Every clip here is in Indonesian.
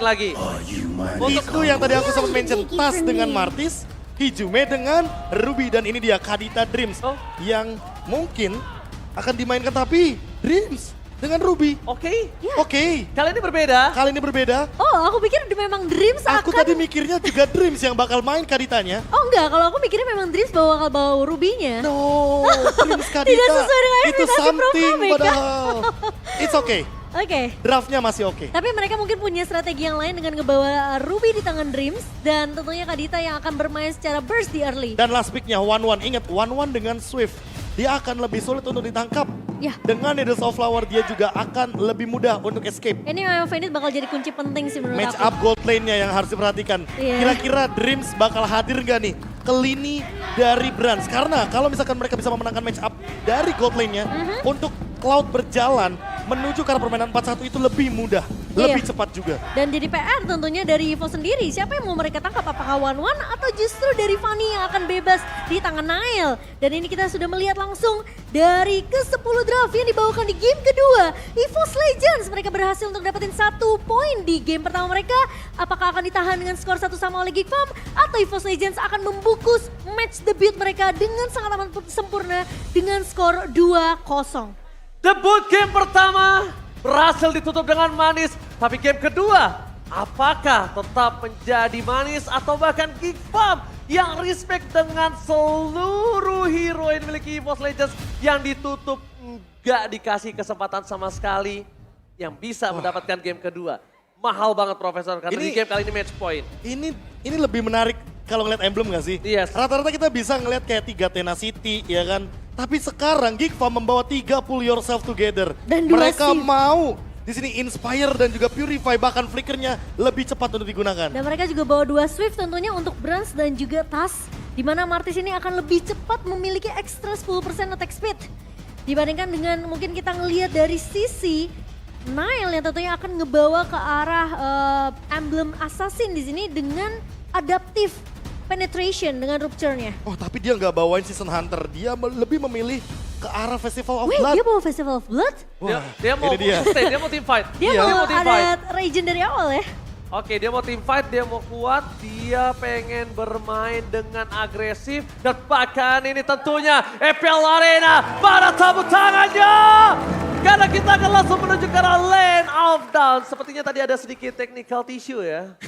lagi. Itu yang tadi aku sempat mention, Tas dengan Martis, Hijume dengan Ruby, dan ini dia Kadita Dreams yang mungkin akan dimainkan, tapi Dreams dengan Ruby. Oke. Oke. Kali ini berbeda. Kali ini berbeda. Oh, aku pikir memang Dreams Aku akan... tadi mikirnya juga Dreams yang bakal main Kaditanya. Oh enggak, kalau aku mikirnya memang Dreams bakal bawa Ruby-nya. No, Dreams Kadita. Tidak sesuai dengan Itu ekspektasi something Pro Mega. padahal. It's okay. Oke. Draftnya masih oke. Tapi mereka mungkin punya strategi yang lain dengan ngebawa Ruby di tangan Dreams. Dan tentunya Kadita yang akan bermain secara burst di early. Dan last picknya 1-1. Ingat 1-1 dengan Swift. Dia akan lebih sulit untuk ditangkap. Ya. Dengan Needles of Flower dia juga akan lebih mudah untuk escape. Ini memang Fenit bakal jadi kunci penting sih menurut Match aku. up gold lane-nya yang harus diperhatikan. Iya. Kira-kira Dreams bakal hadir nggak nih ke lini dari Brands? Karena kalau misalkan mereka bisa memenangkan match up dari gold lane-nya, untuk Cloud berjalan menuju ke arah permainan 4-1 itu lebih mudah, lebih cepat juga. Dan jadi PR tentunya dari Evo sendiri. Siapa yang mau mereka tangkap? Apakah One atau justru dari Fanny yang akan bebas di tangan Nail? Dan ini kita sudah melihat langsung dari ke-10 draft yang dibawakan di game kedua. EVOS Legends mereka berhasil untuk dapetin 1 poin di game pertama mereka. Apakah akan ditahan dengan skor 1-1 oleh Geek Farm? Atau EVOS Legends akan membungkus match debut mereka dengan sangat aman sempurna dengan skor 2-0. Debut game pertama berhasil ditutup dengan manis. Tapi game kedua, apakah tetap menjadi manis atau bahkan Geek Farm yang respect dengan seluruh hero yang dimiliki EVOS Legends yang ditutup nggak dikasih kesempatan sama sekali yang bisa mendapatkan game kedua. Mahal banget Profesor karena di game kali ini match point. Ini lebih menarik kalau ngeliat emblem gak sih? Yes. Rata-rata kita bisa ngeliat kayak 3 Tenacity ya kan. Tapi sekarang Geek Farm membawa 3 Pull Yourself Together. Dan 2 mereka shift. mau di sini Inspire dan juga Purify, bahkan flickernya lebih cepat untuk digunakan. Dan mereka juga bawa 2 Swift tentunya untuk Brands dan juga Tas. Di mana Martis ini akan lebih cepat memiliki ekstra 10% attack speed. Dibandingkan dengan mungkin kita ngelihat dari sisi Nile yang tentunya akan ngebawa ke arah emblem assassin di sini dengan adaptive penetration dengan rupture-nya. Oh tapi dia nggak bawain Season Hunter, dia lebih memilih ke arah Festival of Wih, Blood. dia bawa Festival of Blood? Dia, Wah, dia mau ini dia. sustain, dia mau team fight. Dia Iya. mau team fight. ada regen dari awal ya? Oke, dia mau team fight, dia mau kuat, dia pengen bermain dengan agresif. Dan bahkan ini tentunya EPL Arena pada tepuk tangannya. Karena kita akan langsung menuju ke arah Lane of Down. Sepertinya tadi ada sedikit technical tissue ya.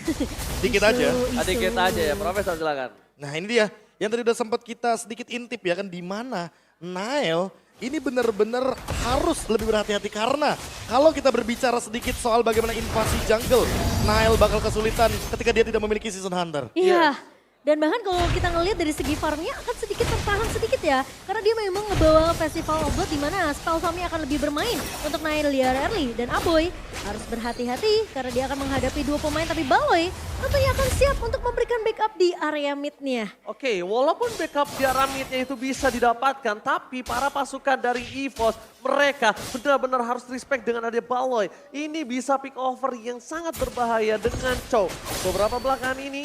Dikit aja. Sedikit aja ya, Profesor silakan. Nah ini dia, yang tadi udah sempat kita sedikit intip ya kan, di mana Nile ini benar-benar harus lebih berhati-hati karena kalau kita berbicara sedikit soal bagaimana invasi jungle, Nile bakal kesulitan ketika dia tidak memiliki Season Hunter. Iya. Dan bahkan kalau kita ngelihat dari segi farmnya akan sedikit tertahan sedikit ya. Karena dia memang ngebawa Festival of Blood di mana spell farmnya akan lebih bermain untuk Nail di area early. Dan Aboy harus berhati-hati karena dia akan menghadapi 2 pemain. Tapi Baloy tentunya akan siap untuk memberikan backup di area mid-nya. Oke, walaupun backup di arah mid-nya itu bisa didapatkan, tapi para pasukan dari EVOS, mereka benar-benar harus respect dengan ada Baloy. Ini bisa pick over yang sangat berbahaya dengan Chow. Beberapa belakangan ini,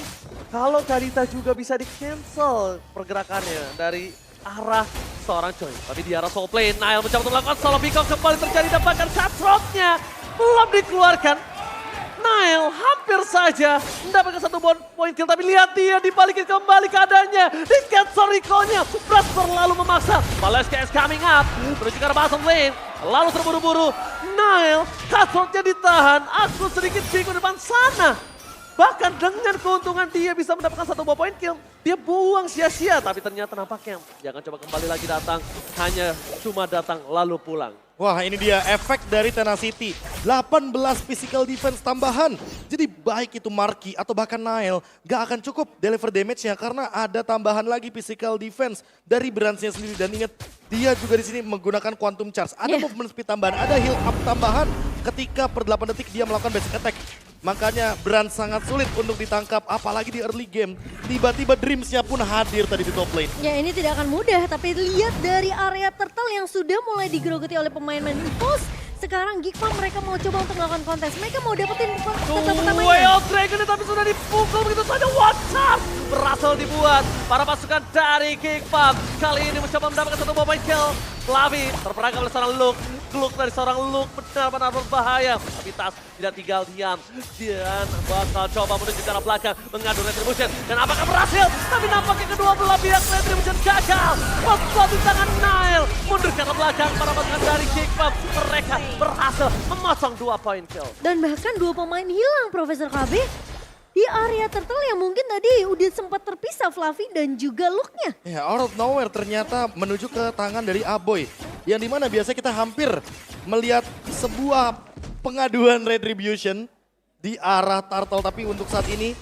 kalau Kadita juga bisa di-cancel pergerakannya dari arah seorang Chow. Tapi di arah soul play, Nile mencoba untuk melakukan solo pick off kembali terjadi dan bahkan cutthroat-nya belum dikeluarkan. Nile hampir saja mendapatkan 1 point kill, tapi lihat dia dibalikin kembali keadaannya. Di cancel recall-nya, Brass terlalu memaksa. Valeska is coming up, menuju ke arah bottom lane. Lalu terburu-buru, Nile cutthroat-nya ditahan. Aku sedikit bingung depan sana. Bahkan dengan keuntungan dia bisa mendapatkan 1 point kill, dia buang sia-sia. Tapi ternyata nampaknya jangan coba kembali lagi datang, hanya cuma datang lalu pulang. Wah ini dia efek dari Tenacity, 18 physical defense tambahan. Jadi baik itu Marky atau bahkan Nile gak akan cukup deliver damage-nya karena ada tambahan lagi physical defense dari Brands-nya sendiri. Dan ingat dia juga di sini menggunakan Quantum Charge, ada movement speed tambahan, ada heal up tambahan ketika per 8 detik dia melakukan basic attack. Makanya Brands sangat sulit untuk ditangkap, apalagi di early game. Tiba-tiba Dreams-nya pun hadir tadi di top lane. Ya ini tidak akan mudah, tapi lihat dari area turtle yang sudah mulai digerogoti oleh pemain-pemain EVOS. Sekarang Geek Farm mereka mau coba untuk melakukan kontes. Mereka mau dapetin turtle pertamanya. Way of Dragon tapi sudah dipukul begitu saja. WhatsApp berhasil dibuat. Para pasukan dari Geek Farm kali ini mencoba mendapatkan 1 point kill. Lavi terperangkap oleh seorang Luke. Glock dari seorang Luke benar-benar berbahaya. Tapi Tas tidak tinggal diam. Dan bakal coba menuju ke arah belakang, mengadu Retribution. Dan apakah berhasil? Tapi nampaknya kedua belah pihak Retribution gagal. Waktu di tangan Nile. Mundur ke arah belakang para pasukan dari Kickbomb. Mereka berhasil memotong 2 poin kill. Dan bahkan 2 pemain hilang, Profesor KB. Di area turtle yang mungkin tadi udah sempat terpisah Fluffy dan juga Luke-nya. Ya, out of nowhere ternyata menuju ke tangan dari Aboy. Yang dimana biasanya kita hampir melihat sebuah pengaduan Retribution di arah Turtle. Tapi untuk saat ini,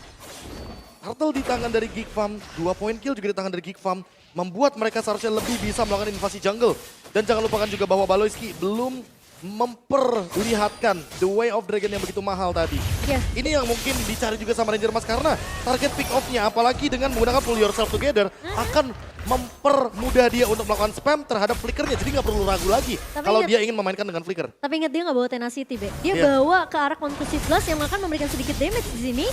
Turtle di tangan dari Geek Farm, 2 poin kill juga di tangan dari Geek Farm. Membuat mereka seharusnya lebih bisa melakukan invasi jungle. Dan jangan lupakan juga bahwa Baloyski belum memperlihatkan The Way of Dragon yang begitu mahal tadi. Ya. Ini yang mungkin dicari juga sama Ranger Mas karena target pick off-nya apalagi dengan menggunakan Pull Yourself Together akan mempermudah dia untuk melakukan spam terhadap flickernya. Jadi nggak perlu ragu lagi kalau dia ingin memainkan dengan flicker. Tapi ingat dia nggak bawa Tenacity, Be. Dia Iya. bawa ke arah Concussive Blast yang akan memberikan sedikit damage di sini.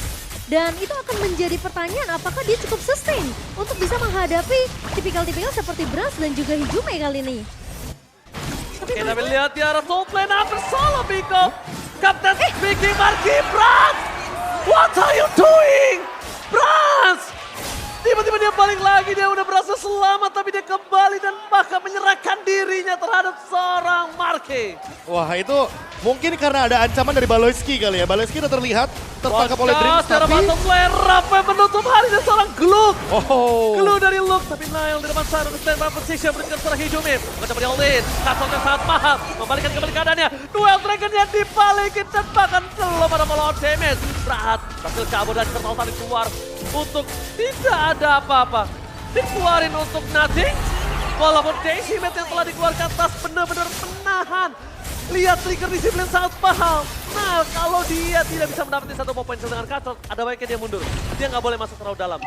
Dan itu akan menjadi pertanyaan apakah dia cukup sustain untuk bisa menghadapi tipikal-tipikal seperti Brass dan juga Hijume kali ini. Kita lihat di arah top lane hampir solo Biko. Kapten speaking Marky Brans. What are you doing? Brans! Tiba-tiba dia balik lagi, dia udah berasa selamat tapi dia kembali dan bahkan menyerahkan dirinya terhadap seorang Marky. Wah itu mungkin karena ada ancaman dari Baloyski kali ya. Baloyski udah terlihat tertangkap oleh Dreams Secara tapi... bottom lane, Rafa menutup hari dan seorang Glock. Oh. Clue dari Luke, tapi Nile di depan sana untuk standby position berikan seorang Hijume. Mencoba di all-in, Kasong yang sangat paham, membalikan kembali keadaannya. Duel Dragon-nya dibalikin dan bahkan belum ada follow-up damage. Berat, berhasil kabur dan Turtle tadi keluar untuk tidak ada apa-apa. Dikeluarin untuk nothing. Walaupun Daisy Mate yang telah dikeluarkan Tas benar-benar menahan. Lihat trigger disiplin sangat paham. Nah, kalau dia tidak bisa mendapatkan satu poin kill dengan Kacot, ada baiknya dia mundur. Dia nggak boleh masuk terlalu dalam.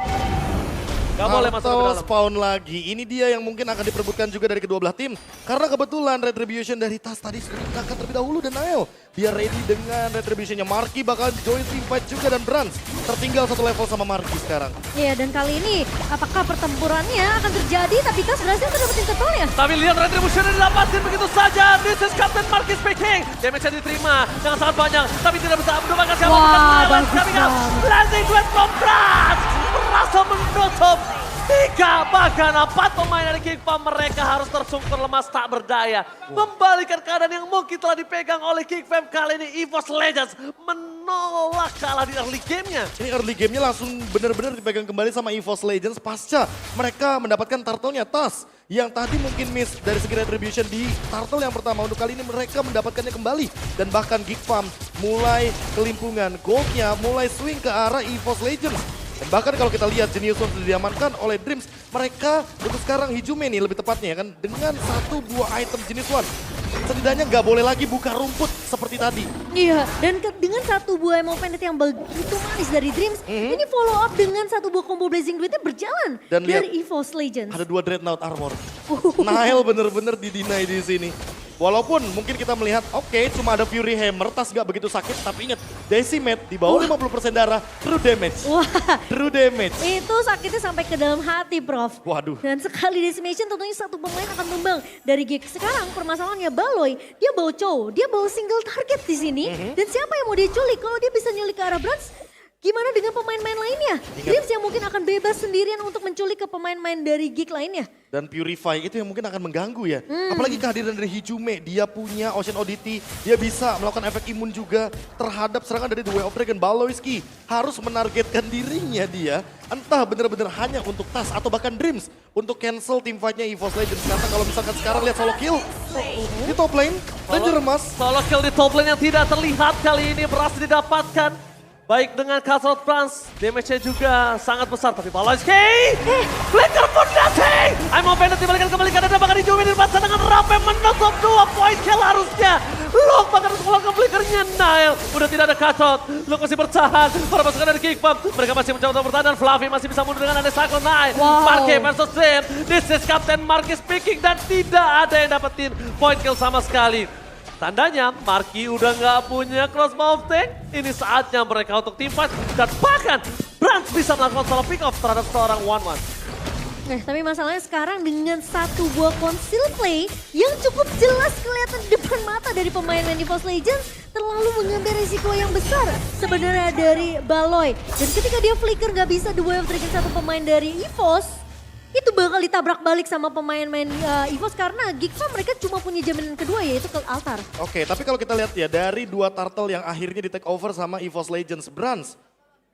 Nggak boleh masuk terlalu dalam. Spawn lagi. Ini dia yang mungkin akan diperebutkan juga dari kedua belah tim. Karena kebetulan Retribution dari Tas tadi sudah ditekan terlebih dahulu dan Nile. Dia ready dengan Retributionnya. Marky bakal join team fight juga dan Brans tertinggal satu level sama Marky sekarang. Iya, dan kali ini apakah pertempurannya akan terjadi tapi Tas berhasil dapetin turtle-nya? Tapi lihat Retribution yang didapatkan begitu saja. This is Captain Marky speaking. Damage-nya diterima dengan sangat banyak. Tapi tidak bisa mendapatkan siapa. Wah, bagus Kami banget. Blazing Duet from Brans. Berhasil menutup 3 bahkan 4 pemain dari Kickbomb. Mereka harus tersungkur lemas tak berdaya. Membalikan keadaan yang mungkin telah dipegang oleh Kickbomb. Kali ini EVOS Legends menolak kalah di early game-nya. Ini early game-nya langsung benar-benar dipegang kembali sama EVOS Legends pasca mereka mendapatkan turtle-nya Tas. Yang tadi mungkin miss dari segi Retribution di turtle yang pertama. Untuk kali ini mereka mendapatkannya kembali. Dan bahkan Geek Farm mulai kelimpungan. Gold-nya mulai swing ke arah EVOS Legends. Dan bahkan kalau kita lihat Genius One sudah diamankan oleh Dreams, mereka untuk sekarang Hijume nih lebih tepatnya kan dengan satu buah item Genius One. Setidaknya nggak boleh lagi buka rumput seperti tadi. Iya, dan dengan satu buah Emo Pendant yang begitu manis dari Dreams, ini follow up dengan satu buah combo Blazing Duetnya berjalan Dan lihat, dari EVOS Legends. Ada 2 Dreadnought Armor. Nile bener-bener didinai di sini. Walaupun mungkin kita melihat, oke, cuma ada Fury Hammer, Tas gak begitu sakit. Tapi ingat, Decimate di bawah 50% darah, true damage. Wah, True damage. itu sakitnya sampai ke dalam hati, Prof. Waduh. Dan sekali decimation tentunya satu pemain akan tumbang dari Geek. Sekarang permasalahannya Baloy, dia bawa Chow, dia bawa single target di sini. Dan siapa yang mau dia culik? Kalau dia bisa nyulik ke arah Brans, gimana dengan pemain-pemain lainnya? Dreams yang mungkin akan bebas sendirian untuk menculik ke pemain-pemain dari Geek lainnya. Dan Purify itu yang mungkin akan mengganggu ya. Apalagi kehadiran dari Hijume, dia punya Ocean Oddity, dia bisa melakukan efek imun juga terhadap serangan dari The Way of Dragon. Baloyski harus menargetkan dirinya dia, entah benar-benar hanya untuk Tas atau bahkan Dreams untuk cancel team fight-nya EVOS Legends. Karena kalau misalkan sekarang lihat solo kill di top lane, Ranger Mas. Solo kill di top lane yang tidak terlihat kali ini berhasil didapatkan. Baik dengan Cutthroat Brans, damage-nya juga sangat besar. Tapi Baloyski, flicker pun nothing. I'm open dibalikan kembali karena bahkan Hijume di depan sana dengan Rape menutup 2 poin kill harusnya. Luke bahkan mengeluarkan flickernya Nile. Udah tidak ada Cutthroat, Luke masih bertahan. Para pasukan dari Kickbomb, mereka masih mencoba untuk bertahan dan Fluffy masih bisa mundur dengan ada Cyclone Nile. Wow. Marky versus Dream, this is Captain Marky speaking dan tidak ada yang dapetin point kill sama sekali. Tandanya Marky udah nggak punya crossbow tank. Ini saatnya mereka untuk team fight. Dan bahkan Brans bisa melakukan solo pick off terhadap seorang 1-1. Tapi masalahnya sekarang dengan satu buah conceal play yang cukup jelas kelihatan di depan mata dari pemain main EVOS Legends terlalu mengambil risiko yang besar sebenarnya dari Baloi. Dan ketika dia flicker nggak bisa the way of trigger satu pemain dari EVOS, itu bakal ditabrak balik sama pemain-main EVOS karena Geekfarm mereka cuma punya jaminan kedua yaitu ke altar. Oke, tapi kalau kita lihat ya dari dua turtle yang akhirnya di take over sama EVOS Legends, Brans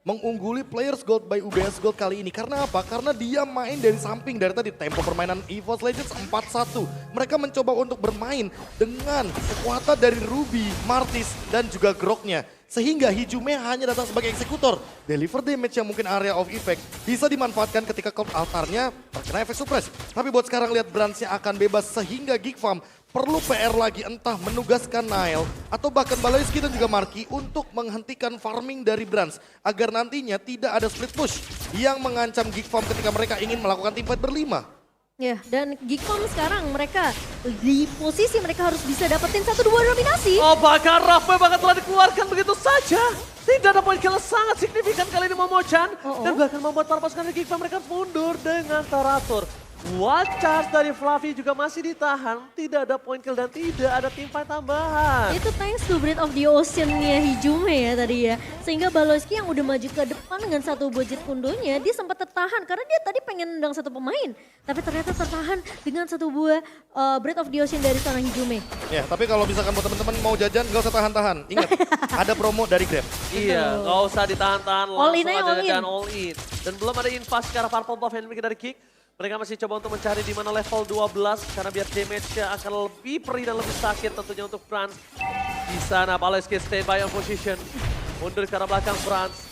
mengungguli Players Gold by UBS Gold kali ini. Karena apa? Karena dia main dari samping dari tadi tempo permainan EVOS Legends 4-1. Mereka mencoba untuk bermain dengan kekuatan dari Ruby, Martis, dan juga Groknya. Sehingga Hijume hanya datang sebagai eksekutor. Deliver damage yang mungkin area of effect bisa dimanfaatkan ketika cloud altarnya terkena efek suppress. Tapi buat sekarang lihat Bransnya akan bebas sehingga Geekfarm perlu PR lagi entah menugaskan Nile atau bahkan Baloyski dan juga Marky untuk menghentikan farming dari Brans agar nantinya tidak ada split push yang mengancam Geekfarm ketika mereka ingin melakukan teamfight berlima. Ya, dan Geekfarm sekarang mereka di posisi mereka harus bisa dapetin 1-2 dominasi. Oh, bahkan Rafa bahkan telah dikeluarkan begitu saja. Tidak ada poin kill sangat signifikan kali ini Momochan. Dan bahkan membuat para pasukan dari Geekfarm mereka mundur dengan teratur. One charge dari Fluffy juga masih ditahan. Tidak ada point kill dan tidak ada teamfight tambahan. Itu thanks to Breath of the Ocean-nya Hijume ya tadi ya. Sehingga Baloyski yang udah maju ke depan dengan satu budget pundonya, dia sempat tertahan karena dia tadi pengen nendang satu pemain. Tapi ternyata tertahan dengan satu buah Breath of the Ocean dari seorang Hijume. Ya, tapi kalau misalkan buat teman-teman mau jajan gak usah tahan-tahan. Ingat, ada promo dari Grab. Iya, gak usah ditahan-tahan, All in langsung aja, aja dan all in. Dan belum ada invasi secara purple buff yang dimiliki dari Kick. Mereka masih coba untuk mencari di mana level 12 karena biar damage-nya akan lebih perih dan lebih sakit tentunya untuk Brans. Di sana Baloyski stay by on position. Mundur ke arah belakang Brans.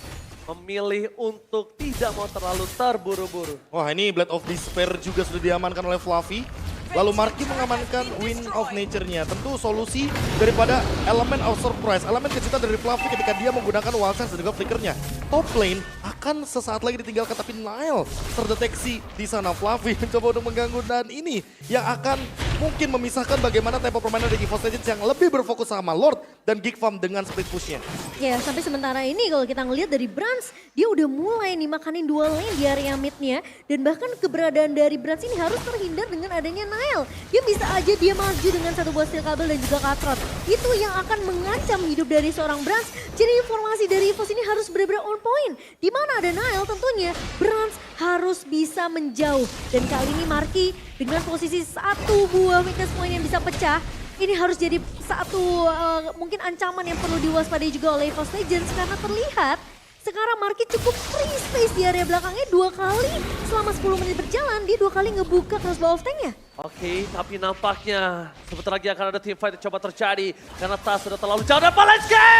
Memilih untuk tidak mau terlalu terburu-buru. Wah, ini Blade of Despair juga sudah diamankan oleh Fluffy. Lalu Marky mengamankan Wind of Nature-nya. Tentu solusi daripada elemen of surprise, elemen kejutan dari Fluffy ketika dia menggunakan Wild Sense dan juga flickernya. Top lane akan sesaat lagi ditinggalkan, tapi Nile terdeteksi di sana. Fluffy mencoba untuk mengganggu dan ini yang akan mungkin memisahkan bagaimana tempo permainan dari EVOS Legends yang lebih berfokus sama Lord dan Geekfarm dengan split push-nya. Ya, sampai sementara ini kalau kita ngelihat dari Brans, dia udah mulai nih makanin dua lane di area mid-nya. Dan bahkan keberadaan dari Brans ini harus terhindar dengan adanya Nile. Dia bisa aja dia maju dengan satu buah steel kabel dan juga Katrot. Itu yang akan mengancam hidup dari seorang Brans. Jadi informasi dari EVOS ini harus benar-benar on point. Di mana ada Nile tentunya Brans harus bisa menjauh. Dan kali ini Marky dengan posisi satu buah weakness point yang bisa pecah. Ini harus jadi satu mungkin ancaman yang perlu diwaspadai juga oleh EVOS Legends karena terlihat sekarang Marky cukup free space di area belakangnya 2 kali. Selama 10 menit berjalan dia 2 kali ngebuka crossbow of tanknya. Oke, tapi nampaknya sebentar lagi akan ada teamfight yang coba terjadi. Karena Tas sudah terlalu jauh dan Baloyski!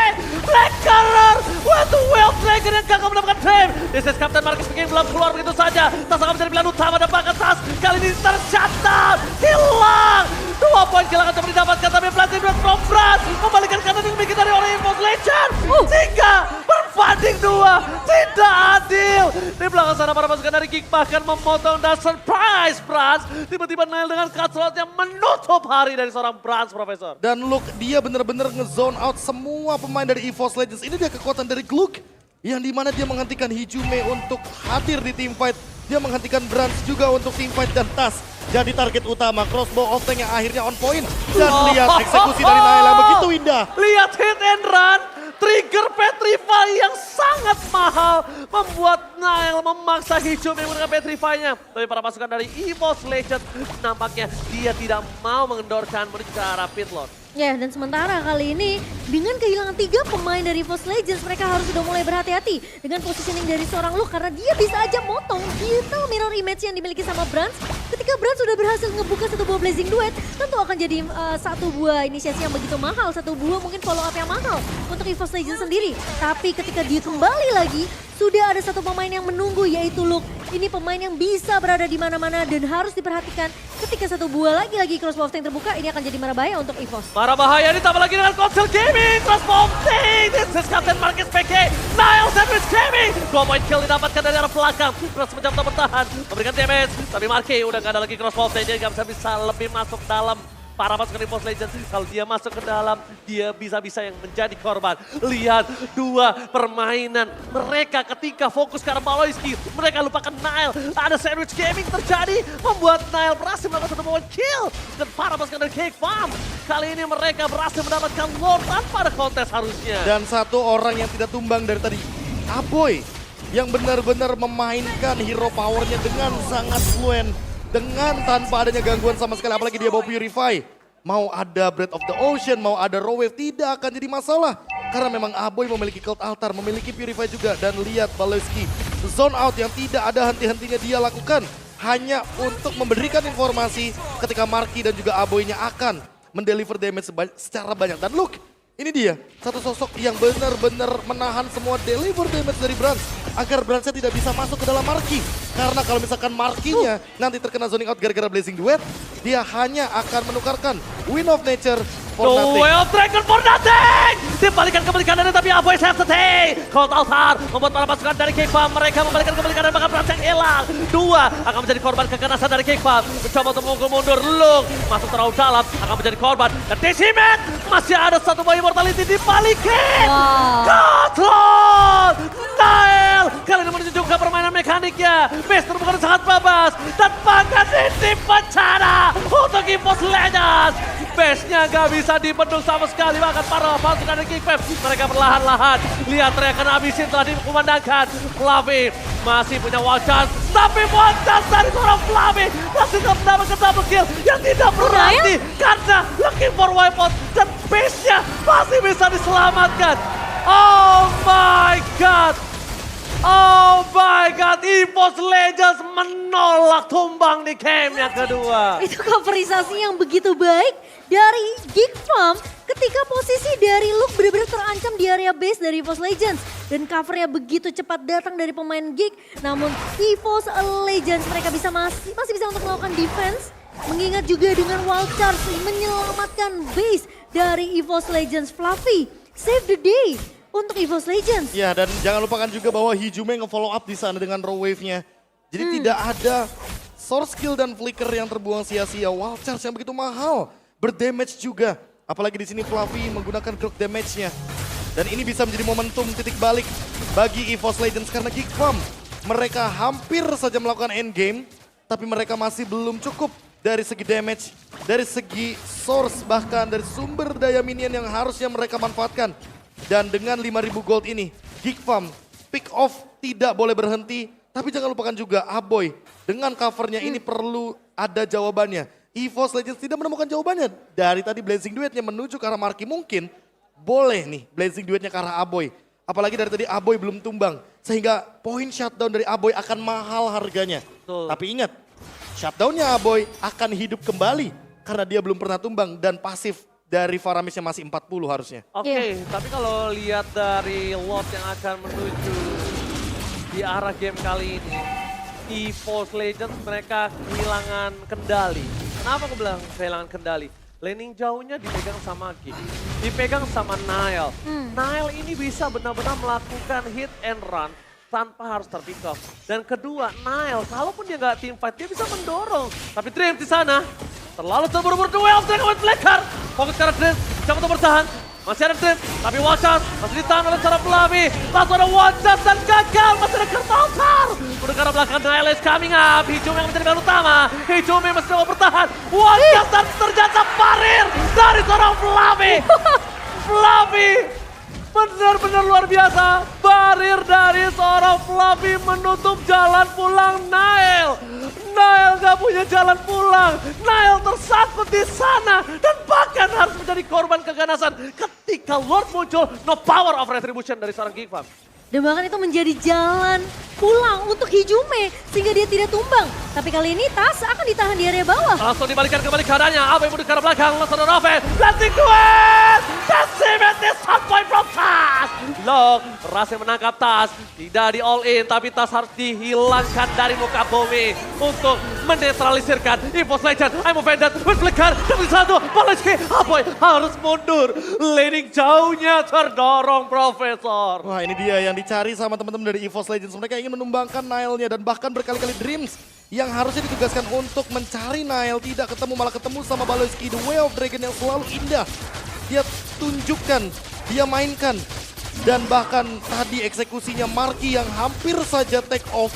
Black Color! What the well Dragon yang gagal mendapatkan frame. This is Captain Marcus begini belum keluar begitu saja. Tas akan menjadi pilihan utama dan bahkan Tas kali ini tercatat. Hilang! 2 poin kill akan coba didapatkan tapi Blazing Blood from Brans membalikan kanan yang dimiliki dari orang EVOS Legends. Sehingga berbanding 2, tidak adil. Di belakang sana para pasukan dari Geek bahkan memotong dan surprise Brans. Tiba-tiba Nile dengan Katrot yang menutup hari dari seorang Brans, Profesor. Dan look, dia benar-benar nge-zone out semua pemain dari EVOS Legends. Ini dia kekuatan dari Gluk. Yang dimana dia menghentikan Hijume untuk hadir di teamfight. Dia menghentikan Brans juga untuk teamfight dan Tas jadi target utama. Crossbow of Tank yang akhirnya on point. Dan lihat eksekusi dari Nile yang begitu indah. Lihat hit and run. Trigger Petrify yang sangat mahal membuat Nile memaksa Hijume menggunakan Petrify-nya. Tapi para pasukan dari EVOS Legends nampaknya dia tidak mau mengendorkan menuju ke arah pit lord. Ya, dan sementara kali ini dengan kehilangan 3 pemain dari EVOS Legends, mereka harus sudah mulai berhati-hati dengan positioning dari seorang Luke karena dia bisa aja motong digital mirror image yang dimiliki sama Brans. Ketika Brans sudah berhasil ngebuka satu buah Blazing Duet, tentu akan jadi satu buah inisiasi yang begitu mahal, satu buah mungkin follow up yang mahal untuk EVOS Legends sendiri. Tapi ketika dia kembali lagi, sudah ada satu pemain yang menunggu yaitu Luke. Ini pemain yang bisa berada di mana-mana dan harus diperhatikan ketika satu buah lagi crossbow tank terbuka, ini akan jadi marah bahaya untuk EVOS. Marah bahaya ditambah lagi dengan Console Gaming, crossbow tank, this is Captain Marcus PK, Nile Savage Gaming, 2 point kill didapatkan dari arah belakang, Brans mencoba bertahan, memberikan damage, tapi Marky udah gak ada lagi crossbow tank, jadi gak bisa lebih masuk dalam Para pasukan EVOS Legends, kalau dia masuk ke dalam, dia bisa-bisa yang menjadi korban. Lihat dua permainan mereka ketika fokus ke arah Baloyski. Mereka lupakan Nile. Ada sandwich gaming terjadi, membuat Nile berhasil melakukan 1 kill. Dan para pasukan dari Cake Farm, kali ini mereka berhasil mendapatkan Lord tanpa ada kontes harusnya. Dan satu orang yang tidak tumbang dari tadi, Aboy. Yang benar-benar memainkan hero powernya dengan sangat fluent. Dengan tanpa adanya gangguan sama sekali, apalagi dia bawa Purify. Mau ada Breath of the Ocean, mau ada Raw Wave, tidak akan jadi masalah. Karena memang Aboy memiliki Cult Altar, memiliki Purify juga. Dan lihat Baloyski, zone out yang tidak ada henti-hentinya dia lakukan. Hanya untuk memberikan informasi ketika Marky dan juga Aboynya akan mendeliver damage secara banyak. Dan look, ini dia, satu sosok yang benar-benar menahan semua deliver damage dari Brans. Agar Bransnya tidak bisa masuk ke dalam Marky. Karena kalau misalkan Marky-nya nanti terkena zoning out gara-gara Blazing Duet, dia hanya akan menukarkan Wind of Nature for nothing. Duel Dragon for nothing! Dibalikan kembali kanan tapi Aboy safety. Cold Altar membuat para pasukan dari Cake Farm. Mereka membalikan kembali kanan bahkan Brans yang hilang. Dua akan menjadi korban keganasan dari Cake Farm. Mencoba untuk mundur. Lung masuk terlalu dalam akan menjadi korban. Dan Decimet masih ada satu buah immortality dibalikin. Gatlon! Nile! Kali ini menunjukkan permainan mekaniknya. Base terbuka sangat bebas. Dan bahkan ini bencana untuk EVOS Legends. Base-nya gak bisa dibendung sama sekali. Bahkan para pasukan dari King Pep. Mereka perlahan-lahan. Lihat teriakan abisin telah dikumandangkan. Fluffy masih punya one chance. Tapi one chance dari seorang Fluffy masih tetap mendapatkan double kill yang tidak berarti. Karena looking for weapon. Dan base-nya masih bisa diselamatkan. Oh my God. Oh my God, EVOS Legends menolak tumbang di game yang kedua. Itu coverisasi yang begitu baik dari Geek Farm ketika posisi dari Luke benar-benar terancam di area base dari EVOS Legends. Dan covernya begitu cepat datang dari pemain Geek. Namun EVOS Legends mereka masih bisa untuk melakukan defense. Mengingat juga dengan Wild Charge menyelamatkan base dari EVOS Legends. Fluffy, save the day untuk EVOS Legends. Ya, dan jangan lupakan juga bahwa Hijume nge-follow up di sana dengan Raw Wave-nya. Jadi tidak ada source skill dan flicker yang terbuang sia-sia. Wild Charge yang begitu mahal, berdamage juga. Apalagi di sini Fluffy menggunakan Crook damage-nya. Dan ini bisa menjadi momentum titik balik bagi EVOS Legends karena Geek Farm. Mereka hampir saja melakukan endgame, tapi mereka masih belum cukup dari segi damage, dari segi source, bahkan dari sumber daya minion yang harusnya mereka manfaatkan. Dan dengan 5.000 gold ini, Geek Farm pick off tidak boleh berhenti. Tapi jangan lupakan juga Aboy, dengan covernya ini perlu ada jawabannya. EVOS Legends tidak menemukan jawabannya. Dari tadi Blazing Duetnya menuju ke arah Marky, mungkin boleh nih Blazing Duetnya ke arah Aboy. Apalagi dari tadi Aboy belum tumbang. Sehingga poin shutdown dari Aboy akan mahal harganya. Betul. Tapi ingat, shutdownnya Aboy akan hidup kembali. Karena dia belum pernah tumbang dan pasif dari Faramisnya masih 40 harusnya. Oke, tapi kalau lihat dari lot yang akan menuju di arah game kali ini, EVOS Legends mereka kehilangan kendali. Kenapa aku bilang kehilangan kendali? Laning jauhnya dipegang sama Geek, dipegang sama Nile. Nile ini bisa benar-benar melakukan hit and run tanpa harus terpick off. Dan kedua, Nile, kalaupun dia nggak team fight, dia bisa mendorong. Tapi Dream di sana, terlalu terburu-buru duel dengan Flicker. Fokus ke arah Dream, coba untuk bertahan. Masih ada Dream, tapi one shot masih ditahan oleh seorang Fluffy. Langsung ada one shot dan gagal, masih ada Kertaltar. Udah ke arah belakang, Nile is coming up. Hijume yang menjadi pilihan utama. Hijume masih coba bertahan. One shot dan ternyata parir dari seorang Fluffy. Fluffy benar-benar luar biasa. Barir dari seorang Fluffy menutup jalan pulang Nile. Nile gak punya jalan pulang. Nile tersangkut di sana. Dan bahkan harus menjadi korban keganasan. Ketika Lord muncul, no power of retribution dari seorang Geek Farm. Dan bahkan itu menjadi jalan pulang untuk Hijume sehingga dia tidak tumbang. Tapi kali ini Tas akan ditahan di area bawah. Langsung dibalikan kembali keadaannya. Apa yang mudah ke arah belakang. Langsung ada Raven. Blazing Duet. Decimet is one point from Tas. Long berhasil menangkap Tas. Tidak di all in. Tapi Tas harus dihilangkan dari muka bumi. Untuk menetralisirkan EVOS Legends. I'm offended. With flicker. Demi satu. Baloyski. Aboy harus mundur. Laning jauhnya terdorong Profesor. Wah, ini dia yang dicari sama teman-teman dari EVOS Legends. Mereka ingin menumbangkan Nile-nya dan bahkan berkali-kali Dreams yang harusnya ditugaskan untuk mencari Nile tidak ketemu, malah ketemu sama Baloyski. The Way of Dragon yang selalu indah. Dia tunjukkan, dia mainkan. Dan bahkan tadi eksekusinya Marky yang hampir saja take off.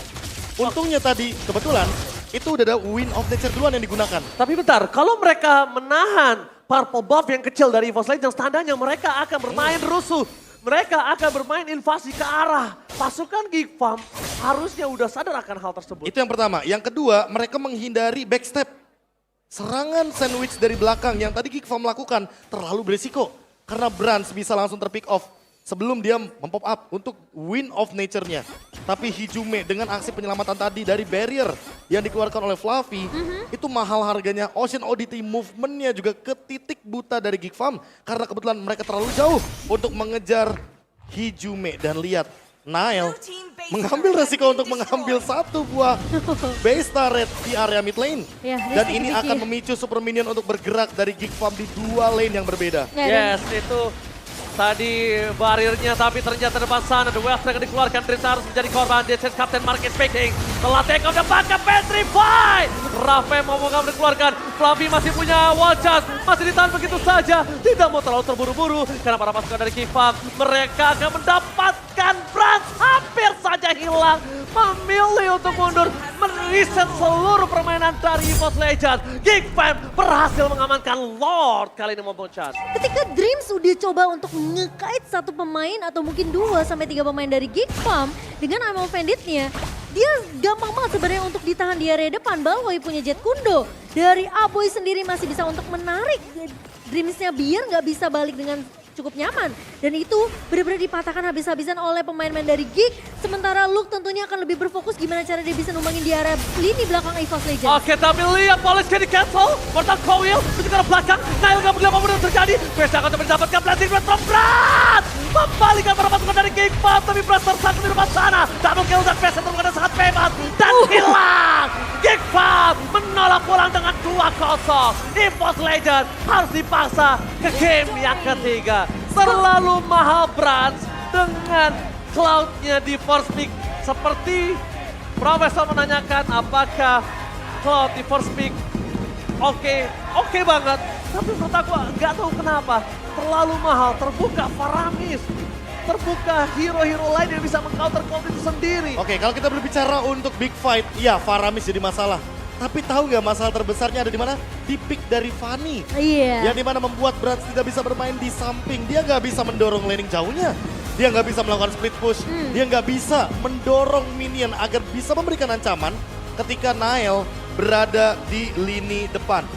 Untungnya tadi kebetulan itu udah ada Wind of Nature duluan yang digunakan. Tapi bentar, kalau mereka menahan purple buff yang kecil dari EVOS Legends, tandanya mereka akan bermain rusuh. Mereka akan bermain invasi ke arah pasukan Geek Farm. Harusnya udah sadar akan hal tersebut. Itu yang pertama. Yang kedua, mereka menghindari backstep. Serangan sandwich dari belakang yang tadi Geek Farm lakukan terlalu berisiko. Karena Brans bisa langsung terpick off sebelum dia mempop up untuk Wind of Nature-nya. Tapi Hijume dengan aksi penyelamatan tadi dari barrier yang dikeluarkan oleh Fluffy, itu mahal harganya. Ocean Oddity movement-nya juga ke titik buta dari Geek Farm. Karena kebetulan mereka terlalu jauh untuk mengejar Hijume. Dan lihat, Nile mengambil resiko untuk mengambil satu buah base turret di area mid lane. Ya, Dan risky, ini risky. akan memicu super minion untuk bergerak dari Geek Farm di dua lane yang berbeda. Ya, dan Yes, itu tadi barirnya, tapi ternyata depan sana The West akan dikeluarkan. Dreams harus menjadi korban. This is Captain Marquez speaking. Telah take off dan backup Petrify. Rafe mau dikeluarkan. Fluffy masih punya wall charge. Masih ditahan begitu saja. Tidak mau terlalu terburu-buru. Karena para pasukan dari Kifam, mereka akan mendapatkan Brans. Hampir saja hilang. Memilih untuk mundur. Meriset seluruh permainan dari EVOS Legends. Geek Fam berhasil mengamankan Lord kali ini maupun Chan. ketika Dreams udah coba untuk ngekait satu pemain atau mungkin 2 sampai 3 pemain dari Geek Farm dengan Ammo Bandit-nya, dia gampang banget sebenarnya untuk ditahan di area depan. Baloi punya Jet Kundo. Dari Aboy sendiri masih bisa untuk menarik Dreams-nya biar nggak bisa balik dengan cukup nyaman. Dan itu benar-benar dipatahkan habis-habisan oleh pemain-pemain dari Geek. Sementara Luke tentunya akan lebih berfokus gimana cara dia bisa numbangin di area lini belakang EVOS Legends. Oke, tapi lihat Polish di cancel. Mortal Coil menuju ke arah belakang. Nile gak begitu apapun yang terjadi. Best akan coba mendapatkan blessing red from Brad. Membalikan para pasukan dari Geek Farm. Tapi Brad tersangkut di depan sana. Double kill dan Best terbukanya sangat bebas. Dan hilang. Geek Farm menolak pulang dengan 2-0. EVOS Legends harus dipaksa ke game yang ketiga. Terlalu mahal Brans dengan Cloud-nya di first pick. Seperti Profesor menanyakan apakah Cloud di first pick oke banget. Tapi menurut aku nggak tahu kenapa terlalu mahal. Terbuka Faramis, terbuka hero-hero lain yang bisa meng-counter Cloud itu sendiri. Oke, kalau kita berbicara untuk big fight, ya Faramis jadi masalah. Tapi tahu nggak masalah terbesarnya ada di mana? Di pick dari Fanny. Iya. Yang dimana membuat Brans tidak bisa bermain di samping. Dia nggak bisa mendorong laning jauhnya. Dia nggak bisa melakukan split push. Dia nggak bisa mendorong minion agar bisa memberikan ancaman ketika Nile berada di lini depan.